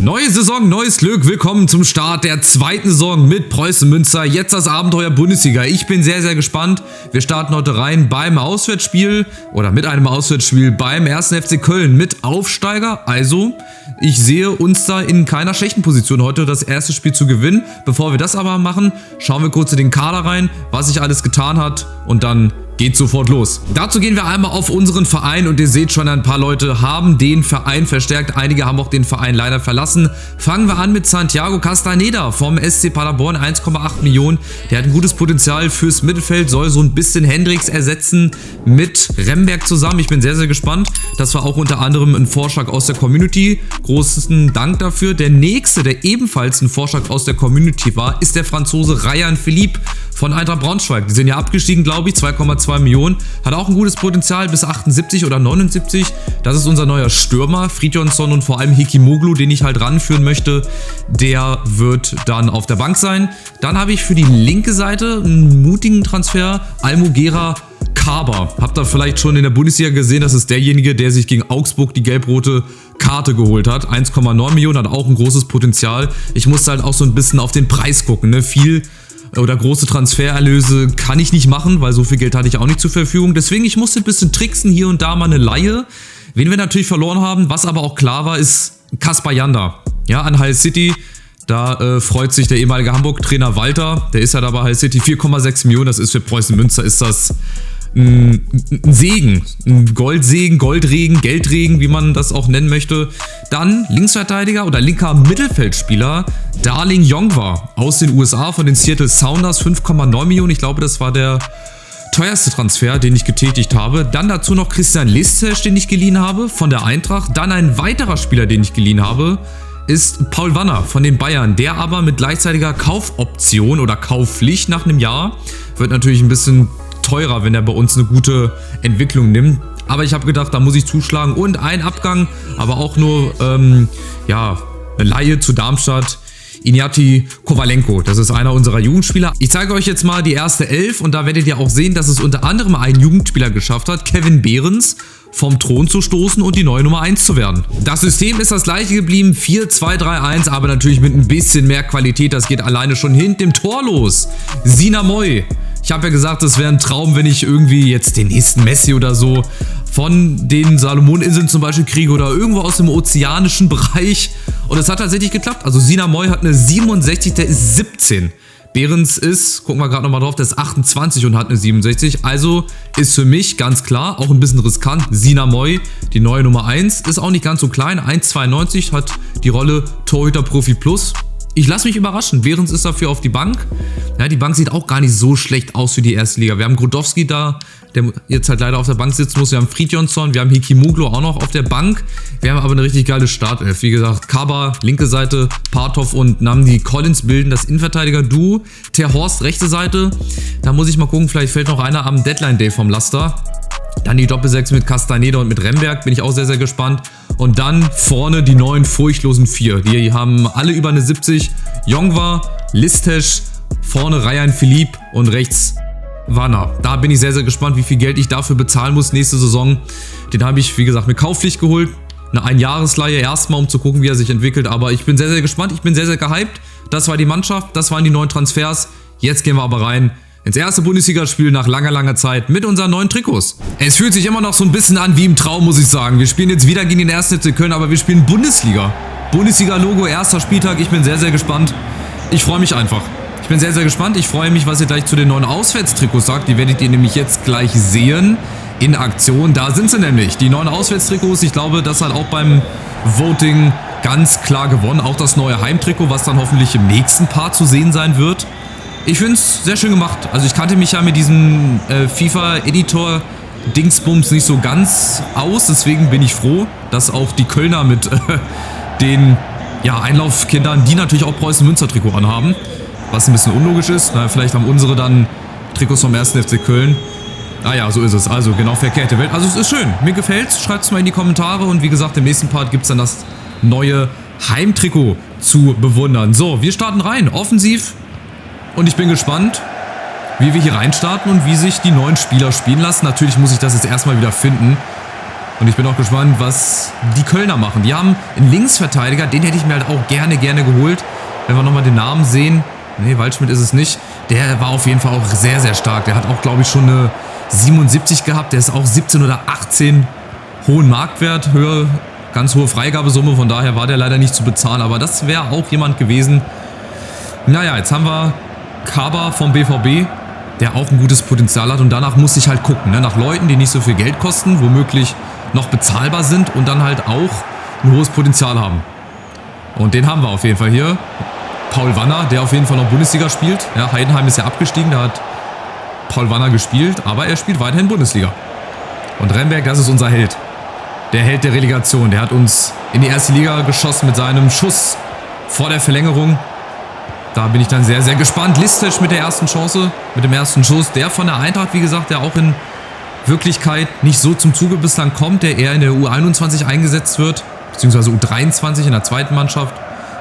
Neue Saison, neues Glück. Willkommen zum Start der zweiten Saison mit Preußen Münster. Jetzt das Abenteuer Bundesliga. Ich bin sehr, sehr gespannt. Wir starten heute rein beim Auswärtsspiel oder mit einem Auswärtsspiel beim 1. FC Köln mit Aufsteiger. Also, ich sehe uns da in keiner schlechten Position heute das erste Spiel zu gewinnen. Bevor wir das aber machen, schauen wir kurz in den Kader rein, was sich alles getan hat und dann geht sofort los. Dazu gehen wir einmal auf unseren Verein und ihr seht schon, ein paar Leute haben den Verein verstärkt. Einige haben auch den Verein leider verlassen. Fangen wir an mit Santiago Castaneda vom SC Paderborn, 1,8 Millionen. Der hat ein gutes Potenzial fürs Mittelfeld, soll so ein bisschen Hendricks ersetzen mit Remberg zusammen. Ich bin sehr, sehr gespannt. Das war auch unter anderem ein Vorschlag aus der Community. Großen Dank dafür. Der nächste, der ebenfalls ein Vorschlag aus der Community war, ist der Franzose Ryan Philippe von Eintracht Braunschweig. Die sind ja abgestiegen, glaube ich, 2,2 Millionen. Hat auch ein gutes Potenzial bis 78 oder 79. Das ist unser neuer Stürmer, Fridjonsson und vor allem Hikimoglu, den ich halt ranführen möchte. Der wird dann auf der Bank sein. Dann habe ich für die linke Seite einen mutigen Transfer, Almogera Kaba. Habt ihr vielleicht schon in der Bundesliga gesehen, das ist derjenige, der sich gegen Augsburg die gelb-rote Karte geholt hat. 1,9 Millionen, hat auch ein großes Potenzial. Ich musste halt auch so ein bisschen auf den Preis gucken, ne? Viel oder große Transfererlöse kann ich nicht machen, weil so viel Geld hatte ich auch nicht zur Verfügung. Deswegen, ich musste ein bisschen tricksen, hier und da mal eine Leihe. Wen wir natürlich verloren haben, was aber auch klar war, ist Kaspar Janda. Ja, an Hull City. Da freut sich der ehemalige Hamburg-Trainer Walter. Der ist ja da bei Hull City. 4,6 Millionen, das ist für Preußen Münster, ist das ein Segen. Ein Goldsegen, Goldregen, Geldregen, wie man das auch nennen möchte. Dann Linksverteidiger oder linker Mittelfeldspieler Darling Yongwa aus den USA von den Seattle Sounders, 5,9 Millionen. Ich glaube, das war der teuerste Transfer, den ich getätigt habe. Dann dazu noch Christian Listes, den ich geliehen habe von der Eintracht. Dann ein weiterer Spieler, den ich geliehen habe, ist Paul Wanner von den Bayern. Der aber mit gleichzeitiger Kaufoption oder Kaufpflicht nach einem Jahr wird natürlich ein bisschen teurer, wenn er bei uns eine gute Entwicklung nimmt. Aber ich habe gedacht, da muss ich zuschlagen. Und ein Abgang, aber auch nur eine Leihe zu Darmstadt. Iñaki Kovalenko, das ist einer unserer Jugendspieler. Ich zeige euch jetzt mal die erste Elf und da werdet ihr auch sehen, dass es unter anderem ein Jugendspieler geschafft hat, Kevin Behrens, vom Thron zu stoßen und die neue Nummer 1 zu werden. Das System ist das gleiche geblieben, 4-2-3-1, aber natürlich mit ein bisschen mehr Qualität. Das geht alleine schon hinter dem Tor los. Sina Moy. Ich habe ja gesagt, es wäre ein Traum, wenn ich irgendwie jetzt den nächsten Messi oder so von den Salomoninseln zum Beispiel kriege oder irgendwo aus dem ozeanischen Bereich. Und es hat tatsächlich geklappt. Also Sina Moy hat eine 67, der ist 17. Behrens ist, gucken wir gerade nochmal drauf, der ist 28 und hat eine 67. Also ist für mich ganz klar, auch ein bisschen riskant, Sina Moy, die neue Nummer 1, ist auch nicht ganz so klein. 1,92, hat die Rolle Torhüter Profi Plus. Ich lasse mich überraschen. Behrens ist dafür auf die Bank. Ja, die Bank sieht auch gar nicht so schlecht aus für die erste Liga. Wir haben Grodowski da, der jetzt halt leider auf der Bank sitzen muss. Wir haben Fridjonsson, wir haben Hikimoglu auch noch auf der Bank. Wir haben aber eine richtig geile Startelf. Wie gesagt, Kaba, linke Seite, Partov und Namdi Collins bilden das Innenverteidiger-Duo. Ter Horst, rechte Seite. Da muss ich mal gucken, vielleicht fällt noch einer am Deadline-Day vom Laster. Dann die Doppelsechs mit Castaneda und mit Remberg, bin ich auch sehr, sehr gespannt. Und dann vorne die neuen furchtlosen 4. Die haben alle über eine 70. Yongwa, Listes, vorne Ryan Philippe und rechts Wanner. Da bin ich sehr, sehr gespannt, wie viel Geld ich dafür bezahlen muss nächste Saison. Den habe ich, wie gesagt, mit Kaufpflicht geholt. Eine Einjahresleihe erstmal, um zu gucken, wie er sich entwickelt. Aber ich bin sehr, sehr gespannt. Ich bin sehr, sehr gehypt. Das war die Mannschaft, das waren die neuen Transfers. Jetzt gehen wir aber rein ins erste Bundesligaspiel nach langer, langer Zeit mit unseren neuen Trikots. Es fühlt sich immer noch so ein bisschen an wie im Traum, muss ich sagen. Wir spielen jetzt wieder gegen den 1. FC Köln, aber wir spielen Bundesliga. Bundesliga-Logo, erster Spieltag. Ich bin sehr, sehr gespannt. Ich freue mich einfach. Ich bin sehr, sehr gespannt. Ich freue mich, was ihr gleich zu den neuen Auswärtstrikots sagt. Die werdet ihr nämlich jetzt gleich sehen in Aktion. Da sind sie nämlich, die neuen Auswärtstrikots. Ich glaube, das hat auch beim Voting ganz klar gewonnen. Auch das neue Heimtrikot, was dann hoffentlich im nächsten Part zu sehen sein wird. Ich finde es sehr schön gemacht. Also ich kannte mich ja mit diesem FIFA-Editor-Dingsbums nicht so ganz aus. Deswegen bin ich froh, dass auch die Kölner mit den Einlaufkindern, die natürlich auch Preußen-Münster-Trikot anhaben. Was ein bisschen unlogisch ist. Na, vielleicht haben unsere dann Trikots vom 1. FC Köln. Ah ja, so ist es. Also genau verkehrte Welt. Also es ist schön. Mir gefällt's. Schreibt es mal in die Kommentare. Und wie gesagt, im nächsten Part gibt es dann das neue Heimtrikot zu bewundern. So, wir starten rein. Offensiv. Und ich bin gespannt, wie wir hier reinstarten und wie sich die neuen Spieler spielen lassen. Natürlich muss ich das jetzt erstmal wieder finden. Und ich bin auch gespannt, was die Kölner machen. Die haben einen Linksverteidiger, den hätte ich mir halt auch gerne geholt. Wenn wir nochmal den Namen sehen. Nee, Waldschmidt ist es nicht. Der war auf jeden Fall auch sehr, sehr stark. Der hat auch, glaube ich, schon eine 77 gehabt. Der ist auch 17 oder 18 hohen Marktwert. Ganz hohe Freigabesumme. Von daher war der leider nicht zu bezahlen. Aber das wäre auch jemand gewesen. Naja, jetzt haben wir Kaba vom BVB, der auch ein gutes Potenzial hat. Und danach muss ich halt gucken, ne? Nach Leuten, die nicht so viel Geld kosten, womöglich noch bezahlbar sind und dann halt auch ein hohes Potenzial haben. Und den haben wir auf jeden Fall hier. Paul Wanner, der auf jeden Fall noch Bundesliga spielt. Ja, Heidenheim ist ja abgestiegen, da hat Paul Wanner gespielt, aber er spielt weiterhin Bundesliga. Und Remberg, das ist unser Held. Der Held der Relegation. Der hat uns in die erste Liga geschossen mit seinem Schuss vor der Verlängerung. Da bin ich dann sehr, sehr gespannt. Listisch mit der ersten Chance, mit dem ersten Schuss. Der von der Eintracht, wie gesagt, der auch in Wirklichkeit nicht so zum Zuge bislang kommt, der eher in der U21 eingesetzt wird, beziehungsweise U23 in der zweiten Mannschaft,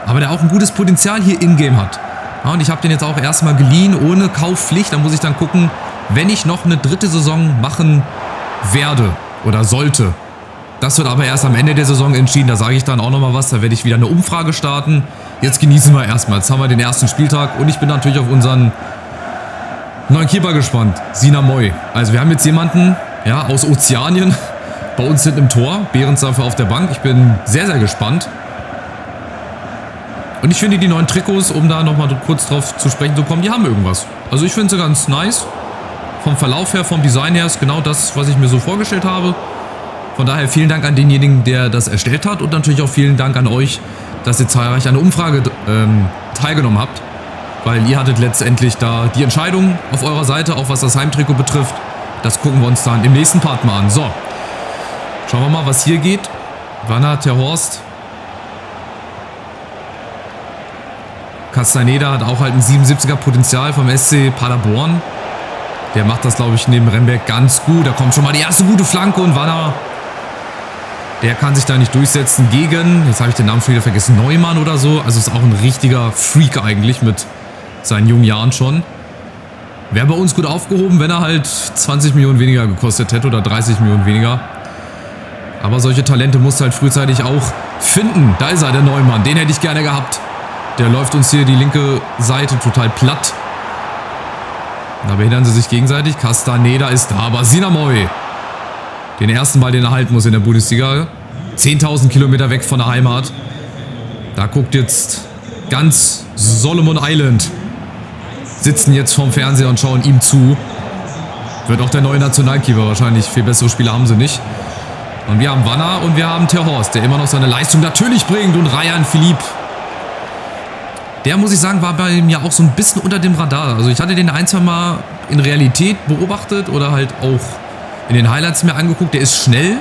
aber der auch ein gutes Potenzial hier in-game hat. Ja, und ich habe den jetzt auch erstmal geliehen, ohne Kaufpflicht. Da muss ich dann gucken, wenn ich noch eine dritte Saison machen werde oder sollte. Das wird aber erst am Ende der Saison entschieden, da sage ich dann auch nochmal was, da werde ich wieder eine Umfrage starten. Jetzt genießen wir erstmal, jetzt haben wir den ersten Spieltag und ich bin natürlich auf unseren neuen Keeper gespannt, Sina Moy. Also wir haben jetzt jemanden, ja, aus Ozeanien bei uns hinten im Tor. Behrens dafür auf der Bank. Ich bin sehr, sehr gespannt. Und ich finde die neuen Trikots, um da nochmal kurz drauf zu sprechen zu kommen, die haben irgendwas. Also ich finde sie ganz nice. Vom Verlauf her, vom Design her ist genau das, was ich mir so vorgestellt habe. Von daher vielen Dank an denjenigen, der das erstellt hat. Und natürlich auch vielen Dank an euch, dass ihr zahlreich an der Umfrage teilgenommen habt. Weil ihr hattet letztendlich da die Entscheidung auf eurer Seite, auch was das Heimtrikot betrifft. Das gucken wir uns dann im nächsten Part mal an. So, schauen wir mal, was hier geht. Wanner, Ter Horst. Castaneda hat auch halt ein 77er Potenzial vom SC Paderborn. Der macht das, glaube ich, neben Remberg ganz gut. Da kommt schon mal die erste gute Flanke und Wanner, der kann sich da nicht durchsetzen gegen, jetzt habe ich den Namen schon wieder vergessen, Neumann oder so. Also ist auch ein richtiger Freak eigentlich mit seinen jungen Jahren schon. Wäre bei uns gut aufgehoben, wenn er halt 20 Millionen weniger gekostet hätte oder 30 Millionen weniger. Aber solche Talente musst du halt frühzeitig auch finden. Da ist er, der Neumann. Den hätte ich gerne gehabt. Der läuft uns hier die linke Seite total platt. Da behindern sie sich gegenseitig. Castaneda ist da, aber Sina Moy. Den ersten Ball, den er halten muss in der Bundesliga. 10.000 Kilometer weg von der Heimat. Da guckt jetzt ganz Solomon Island. Sitzen jetzt vorm Fernseher und schauen ihm zu. Wird auch der neue Nationalkeeper wahrscheinlich. Viel bessere Spieler haben sie nicht. Und wir haben Wanner und wir haben Ter Horst, der immer noch seine Leistung natürlich bringt. Und Ryan Philippe. Der, muss ich sagen, war bei mir auch so ein bisschen unter dem Radar. Also ich hatte den ein, zwei Mal in Realität beobachtet oder halt auch in den Highlights mir angeguckt. Der ist schnell,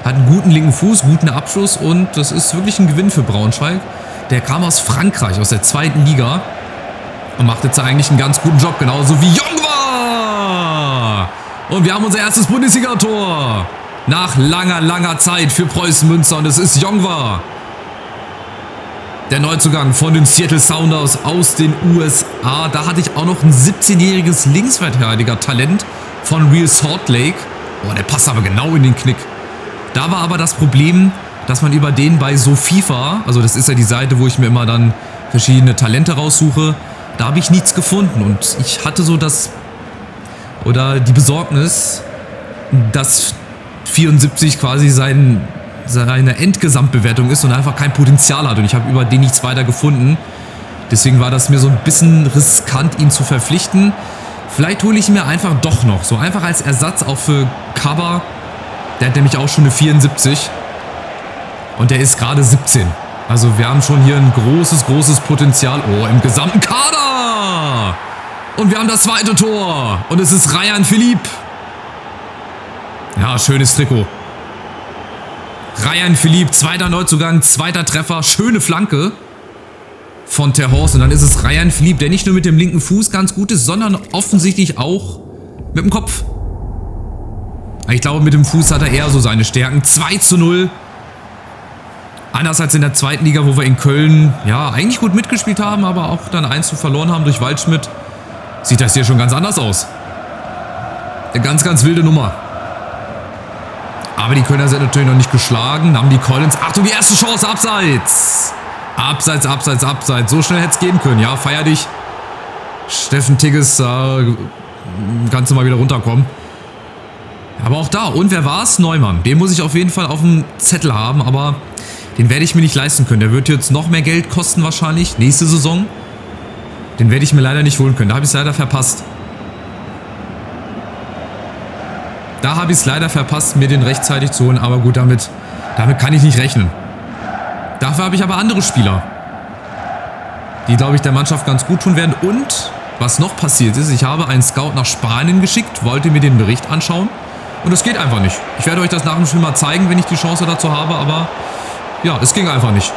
hat einen guten linken Fuß, guten Abschluss und das ist wirklich ein Gewinn für Braunschweig. Der kam aus Frankreich, aus der zweiten Liga und macht jetzt eigentlich einen ganz guten Job, genauso wie Jongwa. Und wir haben unser erstes Bundesliga-Tor nach langer, langer Zeit für Preußen Münster und es ist Jongwa. Der Neuzugang von den Seattle Sounders aus den USA. Da hatte ich auch noch ein 17-jähriges Linksverteidiger-Talent von Real Salt Lake. Boah, der passt aber genau in den Knick. Da war aber das Problem, dass man über den bei SoFIFA, also das ist ja die Seite, wo ich mir immer dann verschiedene Talente raussuche, da habe ich nichts gefunden. Und ich hatte so die Besorgnis, dass 74 quasi seine Endgesamtbewertung ist und einfach kein Potenzial hat. Und ich habe über den nichts weiter gefunden. Deswegen war das mir so ein bisschen riskant, ihn zu verpflichten. Vielleicht hole ich ihn mir einfach doch noch. So einfach als Ersatz auch für Kaba. Der hat nämlich auch schon eine 74. Und der ist gerade 17. Also wir haben schon hier ein großes, großes Potenzial. Oh, im gesamten Kader. Und wir haben das zweite Tor. Und es ist Ryan Philippe. Ja, schönes Trikot. Ryan Philippe, zweiter Neuzugang, zweiter Treffer, schöne Flanke von Ter Horst. Und dann ist es Ryan Philippe, der nicht nur mit dem linken Fuß ganz gut ist, sondern offensichtlich auch mit dem Kopf. Ich glaube, mit dem Fuß hat er eher so seine Stärken. 2:0. Anders als in der zweiten Liga, wo wir in Köln ja eigentlich gut mitgespielt haben, aber auch dann 1:0 verloren haben durch Waldschmidt, sieht das hier schon ganz anders aus. Eine ganz, ganz wilde Nummer. Aber die Kölner sind natürlich noch nicht geschlagen. Haben die Collins. Achtung, die erste Chance. Abseits. Abseits, abseits, abseits. So schnell hätte es gehen können. Ja, feier dich. Steffen Tigges, kannst du mal wieder runterkommen. Aber auch da. Und wer war's? Neumann. Den muss ich auf jeden Fall auf dem Zettel haben. Aber den werde ich mir nicht leisten können. Der wird jetzt noch mehr Geld kosten wahrscheinlich. Nächste Saison. Den werde ich mir leider nicht holen können. Da habe ich es leider verpasst. Da habe ich es leider verpasst, mir den rechtzeitig zu holen. Aber gut, damit kann ich nicht rechnen. Dafür habe ich aber andere Spieler, die, glaube ich, der Mannschaft ganz gut tun werden. Und was noch passiert ist, ich habe einen Scout nach Spanien geschickt, wollte mir den Bericht anschauen. Und das geht einfach nicht. Ich werde euch das nach dem Spiel mal zeigen, wenn ich die Chance dazu habe. Aber ja, es ging einfach nicht.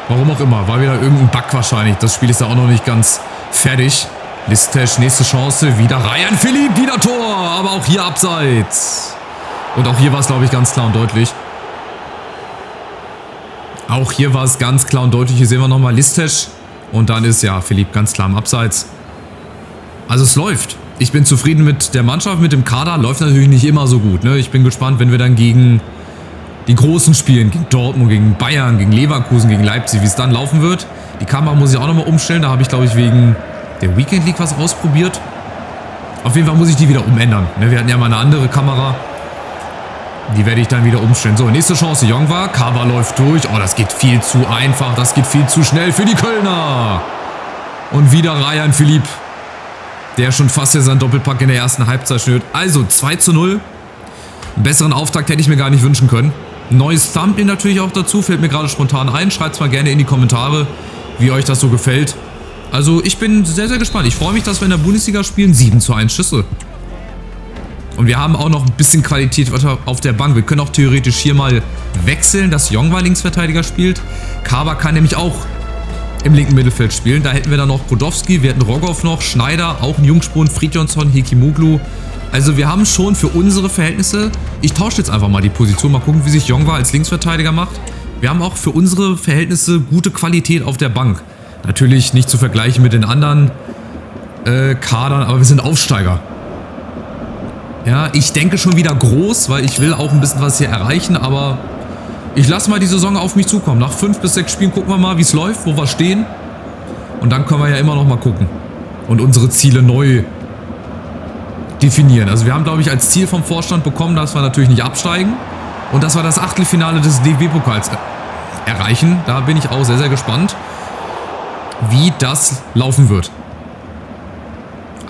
Warum auch immer. War wieder irgendein Bug wahrscheinlich. Das Spiel ist ja auch noch nicht ganz fertig. Listesch, nächste Chance. Wieder Ryan Philipp, wieder Tor. Aber auch hier abseits. Und auch hier war es, glaube ich, ganz klar und deutlich. Auch hier war es ganz klar und deutlich. Hier sehen wir nochmal Listesch. Und dann ist ja Philipp ganz klar im Abseits. Also es läuft. Ich bin zufrieden mit der Mannschaft, mit dem Kader. Läuft natürlich nicht immer so gut. Ne? Ich bin gespannt, wenn wir dann gegen die Großen spielen. Gegen Dortmund, gegen Bayern, gegen Leverkusen, gegen Leipzig. Wie es dann laufen wird. Die Kamera muss ich auch nochmal umstellen. Da habe ich, glaube ich, wegen der Weekend League was ausprobiert. Auf jeden Fall muss ich die wieder umändern. Ne? Wir hatten ja mal eine andere Kamera. Die werde ich dann wieder umstellen. So, nächste Chance. Jongwa. Kaba läuft durch. Oh, das geht viel zu einfach. Das geht viel zu schnell für die Kölner. Und wieder Ryan Philipp. Der schon fast seinen Doppelpack in der ersten Halbzeit schnürt. Also 2:0. Einen besseren Auftakt hätte ich mir gar nicht wünschen können. Neues Thumbnail natürlich auch dazu. Fällt mir gerade spontan ein. Schreibt es mal gerne in die Kommentare, wie euch das so gefällt. Also ich bin sehr, sehr gespannt. Ich freue mich, dass wir in der Bundesliga spielen. 7:1 Schüsse. Und wir haben auch noch ein bisschen Qualität auf der Bank. Wir können auch theoretisch hier mal wechseln, dass Jongwa Linksverteidiger spielt. Kaba kann nämlich auch im linken Mittelfeld spielen. Da hätten wir dann noch Brodowski, wir hätten Rogoff noch, Schneider, auch ein Jungspund, Fridjonsson, Hekimoglu. Also wir haben schon für unsere Verhältnisse, ich tausche jetzt einfach mal die Position, mal gucken, wie sich Jongwa als Linksverteidiger macht. Wir haben auch für unsere Verhältnisse gute Qualität auf der Bank. Natürlich nicht zu vergleichen mit den anderen Kadern, aber wir sind Aufsteiger. Ja, ich denke schon wieder groß, weil ich will auch ein bisschen was hier erreichen, aber ich lasse mal die Saison auf mich zukommen. Nach 5 bis 6 Spielen gucken wir mal, wie es läuft, wo wir stehen. Und dann können wir ja immer noch mal gucken und unsere Ziele neu definieren. Also wir haben, glaube ich, als Ziel vom Vorstand bekommen, dass wir natürlich nicht absteigen und dass wir das Achtelfinale des DFB-Pokals erreichen. Da bin ich auch sehr, sehr gespannt, wie das laufen wird.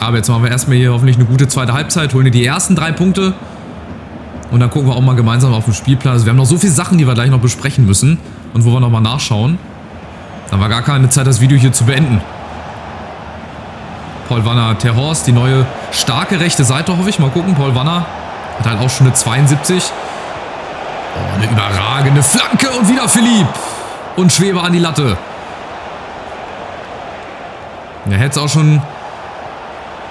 Aber jetzt machen wir erstmal hier hoffentlich eine gute zweite Halbzeit, holen die ersten 3 Punkte und dann gucken wir auch mal gemeinsam auf den Spielplan. Also wir haben noch so viele Sachen, die wir gleich noch besprechen müssen und wo wir nochmal nachschauen. Dann war gar keine Zeit, das Video hier zu beenden. Paul Wanner, Terhorst, die neue starke rechte Seite, hoffe ich. Mal gucken, Paul Wanner hat halt auch schon eine 72. Oh, eine überragende Flanke und wieder Philipp. Und Schwebe an die Latte. Der hätte es auch schon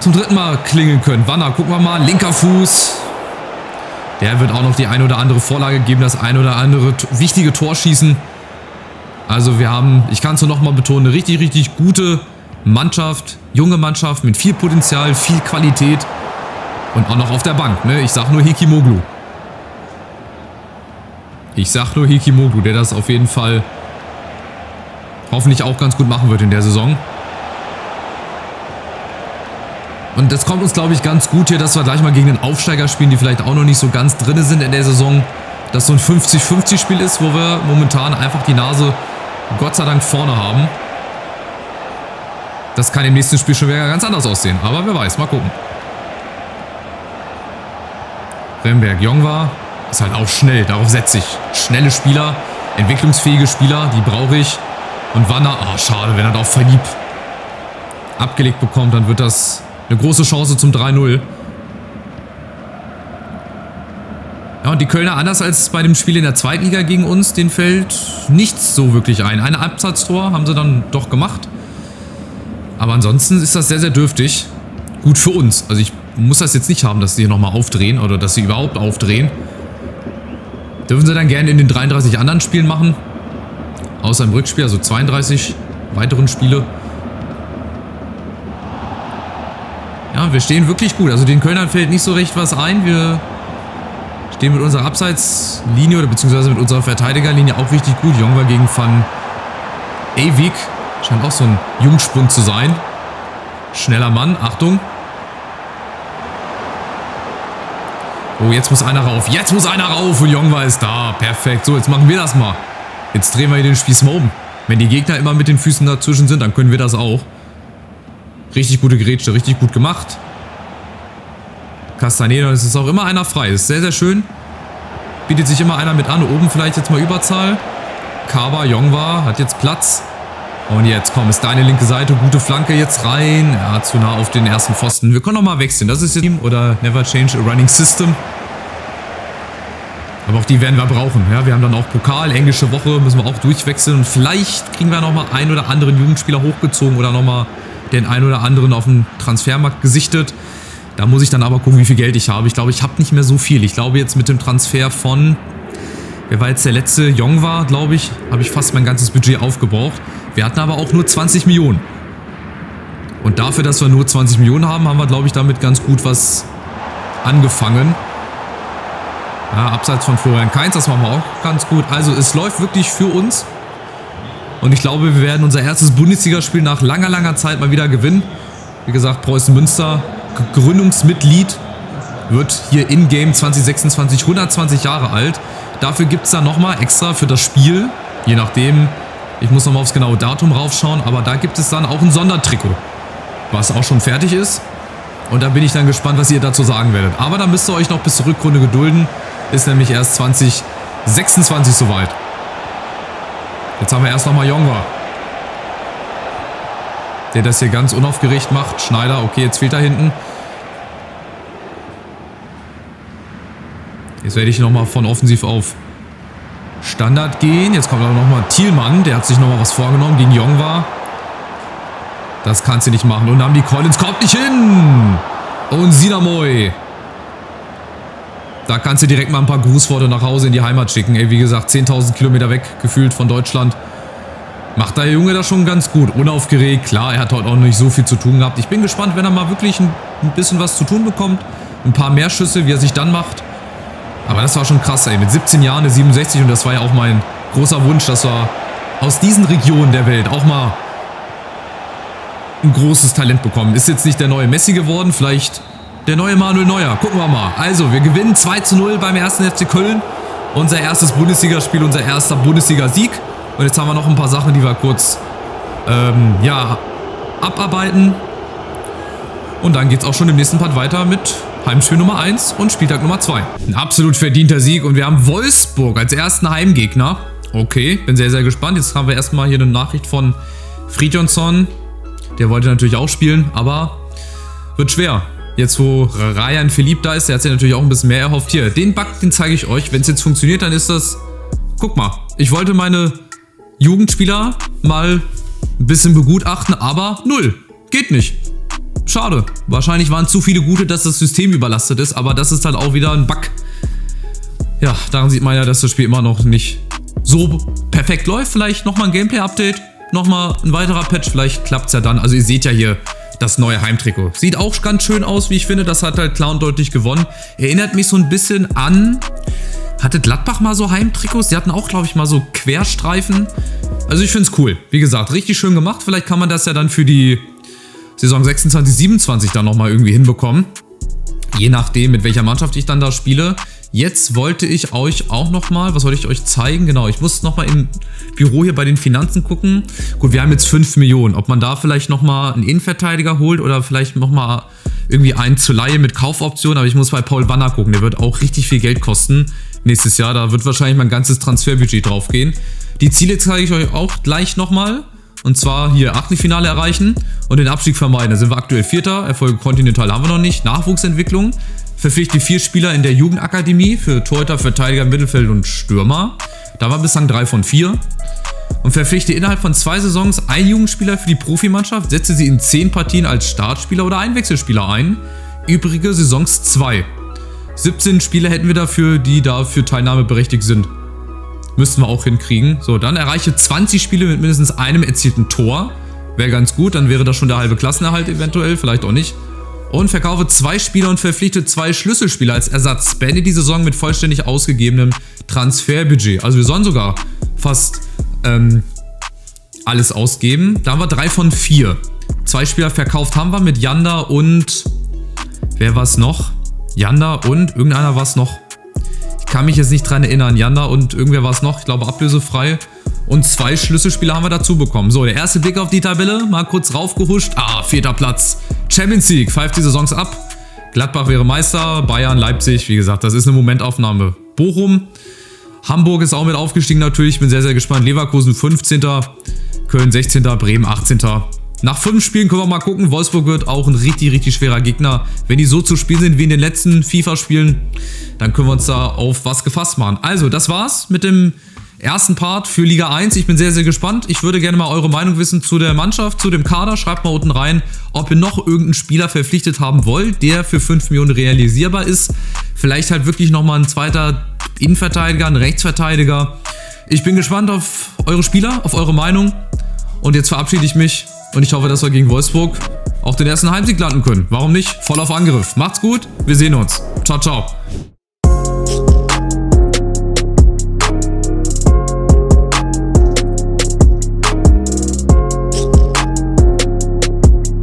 zum 3. Mal klingeln können. Wanner, gucken wir mal. Linker Fuß. Der wird auch noch die ein oder andere Vorlage geben, das ein oder andere wichtige Tor schießen. Also wir haben, ich kann es nur nochmal betonen, eine richtig, richtig gute Mannschaft. Junge Mannschaft mit viel Potenzial, viel Qualität. Und auch noch auf der Bank. Ne? Ich sag nur Hekimoglu. Der das auf jeden Fall hoffentlich auch ganz gut machen wird in der Saison. Und das kommt uns, glaube ich, ganz gut hier, dass wir gleich mal gegen den Aufsteiger spielen, die vielleicht auch noch nicht so ganz drin sind in der Saison. Dass so ein 50-50-Spiel ist, wo wir momentan einfach die Nase Gott sei Dank vorne haben. Das kann im nächsten Spiel schon wieder ganz anders aussehen. Aber wer weiß, mal gucken. Remberg, Jongwa ist halt auch schnell, darauf setze ich. Schnelle Spieler, entwicklungsfähige Spieler, die brauche ich. Und Wanner, schade, wenn er da auf Philipp abgelegt bekommt, dann wird das eine große Chance zum 3:0. Ja, und die Kölner, anders als bei dem Spiel in der Zweitliga gegen uns, denen fällt nichts so wirklich ein. Ein Absatztor haben sie dann doch gemacht. Aber ansonsten ist das sehr, sehr dürftig. Gut für uns. Also ich muss das jetzt nicht haben, dass sie hier nochmal aufdrehen oder dass sie überhaupt aufdrehen. Dürfen sie dann gerne in den 33 anderen Spielen machen. Außer im Rückspiel, also 32 weiteren Spiele. Ja, wir stehen wirklich gut. Also den Kölnern fällt nicht so recht was ein. Wir stehen mit unserer Abseitslinie oder beziehungsweise mit unserer Verteidigerlinie auch richtig gut. Jongwa gegen Van Ewig. Scheint auch so ein Jungspund zu sein. Schneller Mann, Achtung. Oh, jetzt muss einer rauf. Jetzt muss einer rauf und Jongwa ist da. Perfekt. So, jetzt machen wir das mal. Jetzt drehen wir hier den Spieß mal um. Wenn die Gegner immer mit den Füßen dazwischen sind, dann können wir das auch. Richtig gute Grätsche, richtig gut gemacht. Castaneda, es ist auch immer einer frei. Das ist sehr, sehr schön. Bietet sich immer einer mit an. Oben vielleicht jetzt mal Überzahl. Kaba, Jongwa hat jetzt Platz. Und jetzt, komm, ist deine linke Seite. Gute Flanke jetzt rein. Ja, zu nah auf den ersten Pfosten. Wir können noch mal wechseln. Das ist jetzt Team oder never change a running system. Aber auch die werden wir brauchen. Ja, wir haben dann auch Pokal, englische Woche, müssen wir auch durchwechseln. Und vielleicht kriegen wir noch mal einen oder anderen Jugendspieler hochgezogen oder noch mal den einen oder anderen auf dem Transfermarkt gesichtet. Da muss ich dann aber gucken, wie viel Geld ich habe. Ich glaube, ich habe nicht mehr so viel. Ich glaube, jetzt mit dem Transfer von, wer war jetzt der letzte? Jongwa, glaube ich, habe ich fast mein ganzes Budget aufgebraucht. Wir hatten aber auch nur 20 Millionen. Und dafür, dass wir nur 20 Millionen haben, haben wir, glaube ich, damit ganz gut was angefangen. Ja, abseits von Florian Kainz, das machen wir auch ganz gut. Also es läuft wirklich für uns. Und ich glaube, wir werden unser erstes Bundesligaspiel nach langer, langer Zeit mal wieder gewinnen. Wie gesagt, Preußen Münster, Gründungsmitglied, wird hier in-game 2026 120 Jahre alt. Dafür gibt es dann nochmal extra für das Spiel, je nachdem, ich muss nochmal aufs genaue Datum raufschauen, aber da gibt es dann auch ein Sondertrikot, was auch schon fertig ist. Und da bin ich dann gespannt, was ihr dazu sagen werdet. Aber da müsst ihr euch noch bis zur Rückrunde gedulden. Ist nämlich erst 2026 soweit. Jetzt haben wir erst nochmal Jongwa, der das hier ganz unaufgeregt macht. Schneider, okay, jetzt fehlt er hinten. Jetzt werde ich nochmal von offensiv auf Standard gehen. Jetzt kommt aber nochmal Thielmann, der hat sich nochmal was vorgenommen gegen Jongwa. Das kannst du nicht machen. Und dann die Collins kommt nicht hin. Und Sinamoy. Da kannst du direkt mal ein paar Grußworte nach Hause in die Heimat schicken. Ey, wie gesagt, 10.000 Kilometer weg gefühlt von Deutschland. Macht der Junge das schon ganz gut. Unaufgeregt. Klar, er hat heute auch nicht so viel zu tun gehabt. Ich bin gespannt, wenn er mal wirklich ein bisschen was zu tun bekommt. Ein paar mehr Schüsse, wie er sich dann macht. Aber das war schon krass, ey. Mit 17 Jahren eine 67. Und das war ja auch mein großer Wunsch, dass wir aus diesen Regionen der Welt auch mal ein großes Talent bekommen. Ist jetzt nicht der neue Messi geworden, vielleicht der neue Manuel Neuer. Gucken wir mal. Also, wir gewinnen 2:0 beim 1. FC Köln. Unser erstes Bundesligaspiel, unser erster Bundesliga-Sieg. Und jetzt haben wir noch ein paar Sachen, die wir kurz abarbeiten. Und dann geht es auch schon im nächsten Part weiter mit Heimspiel Nummer 1 und Spieltag Nummer 2. Ein absolut verdienter Sieg und wir haben Wolfsburg als ersten Heimgegner. Okay, bin sehr, sehr gespannt. Jetzt haben wir erstmal hier eine Nachricht von Fridjonsson. Der wollte natürlich auch spielen, aber wird schwer. Jetzt, wo Ryan Philipp da ist, der hat sich natürlich auch ein bisschen mehr erhofft. Hier, den Bug, den zeige ich euch. Wenn es jetzt funktioniert, dann ist das... Guck mal, ich wollte meine Jugendspieler mal ein bisschen begutachten, aber null. Geht nicht. Schade. Wahrscheinlich waren zu viele gute, dass das System überlastet ist, aber das ist halt auch wieder ein Bug. Ja, daran sieht man ja, dass das Spiel immer noch nicht so perfekt läuft. Vielleicht nochmal ein Gameplay-Update, nochmal ein weiterer Patch, vielleicht klappt es ja dann. Also ihr seht ja hier das neue Heimtrikot. Sieht auch ganz schön aus, wie ich finde. Das hat halt klar und deutlich gewonnen. Erinnert mich so ein bisschen an... Hatte Gladbach mal so Heimtrikots? Die hatten auch, glaube ich, mal so Querstreifen. Also ich finde es cool. Wie gesagt, richtig schön gemacht. Vielleicht kann man das ja dann für die Saison 26, 27 dann nochmal irgendwie hinbekommen. Je nachdem, mit welcher Mannschaft ich dann da spiele. Jetzt wollte ich euch auch nochmal, was wollte ich euch zeigen? Genau, ich muss nochmal im Büro hier bei den Finanzen gucken. Gut, wir haben jetzt 5 Millionen. Ob man da vielleicht nochmal einen Innenverteidiger holt oder vielleicht nochmal irgendwie einen zur Leihe mit Kaufoption. Aber ich muss bei Paul Wanner gucken. Der wird auch richtig viel Geld kosten nächstes Jahr. Da wird wahrscheinlich mein ganzes Transferbudget drauf gehen. Die Ziele zeige ich euch auch gleich nochmal. Und zwar hier Achtelfinale erreichen und den Abstieg vermeiden. Da sind wir aktuell Vierter. Erfolge Continental haben wir noch nicht. Nachwuchsentwicklung. Verpflichte 4 Spieler in der Jugendakademie für Torhüter, Verteidiger, Mittelfeld und Stürmer. Da war bislang 3 von 4. Und verpflichte innerhalb von 2 Saisons einen Jugendspieler für die Profimannschaft, setze sie in 10 Partien als Startspieler oder Einwechselspieler ein. Übrige Saisons 2. 17 Spieler hätten wir dafür, die dafür Teilnahme berechtigt sind. Müssten wir auch hinkriegen. So, dann erreiche 20 Spiele mit mindestens einem erzielten Tor. Wäre ganz gut, dann wäre das schon der halbe Klassenerhalt eventuell, vielleicht auch nicht. Und verkaufe 2 Spieler und verpflichte 2 Schlüsselspieler als Ersatz. Beende die Saison mit vollständig ausgegebenem Transferbudget. Also wir sollen sogar fast alles ausgeben. Da haben wir 3 von 4. 2 Spieler verkauft haben wir mit Janda und... Wer war es noch? Janda und irgendeiner war es noch. Ich kann mich jetzt nicht dran erinnern. Janda und irgendwer war es noch. Ich glaube ablösefrei. Und 2 Schlüsselspieler haben wir dazu bekommen. So, der erste Blick auf die Tabelle. Mal kurz raufgehuscht. 4. Platz. Champions League. Pfeift die Saisons ab. Gladbach wäre Meister. Bayern, Leipzig. Wie gesagt, das ist eine Momentaufnahme. Bochum. Hamburg ist auch mit aufgestiegen natürlich. Bin sehr, sehr gespannt. Leverkusen 15. Köln 16. Bremen 18. Nach 5 Spielen können wir mal gucken. Wolfsburg wird auch ein richtig, richtig schwerer Gegner. Wenn die so zu spielen sind wie in den letzten FIFA-Spielen, dann können wir uns da auf was gefasst machen. Also, das war's mit dem ersten Part für Liga 1. Ich bin sehr, sehr gespannt. Ich würde gerne mal eure Meinung wissen zu der Mannschaft, zu dem Kader. Schreibt mal unten rein, ob ihr noch irgendeinen Spieler verpflichtet haben wollt, der für 5 Millionen realisierbar ist. Vielleicht halt wirklich nochmal ein zweiter Innenverteidiger, ein Rechtsverteidiger. Ich bin gespannt auf eure Spieler, auf eure Meinung. Und jetzt verabschiede ich mich und ich hoffe, dass wir gegen Wolfsburg auch den ersten Heimsieg landen können. Warum nicht? Voll auf Angriff. Macht's gut, wir sehen uns. Ciao, ciao.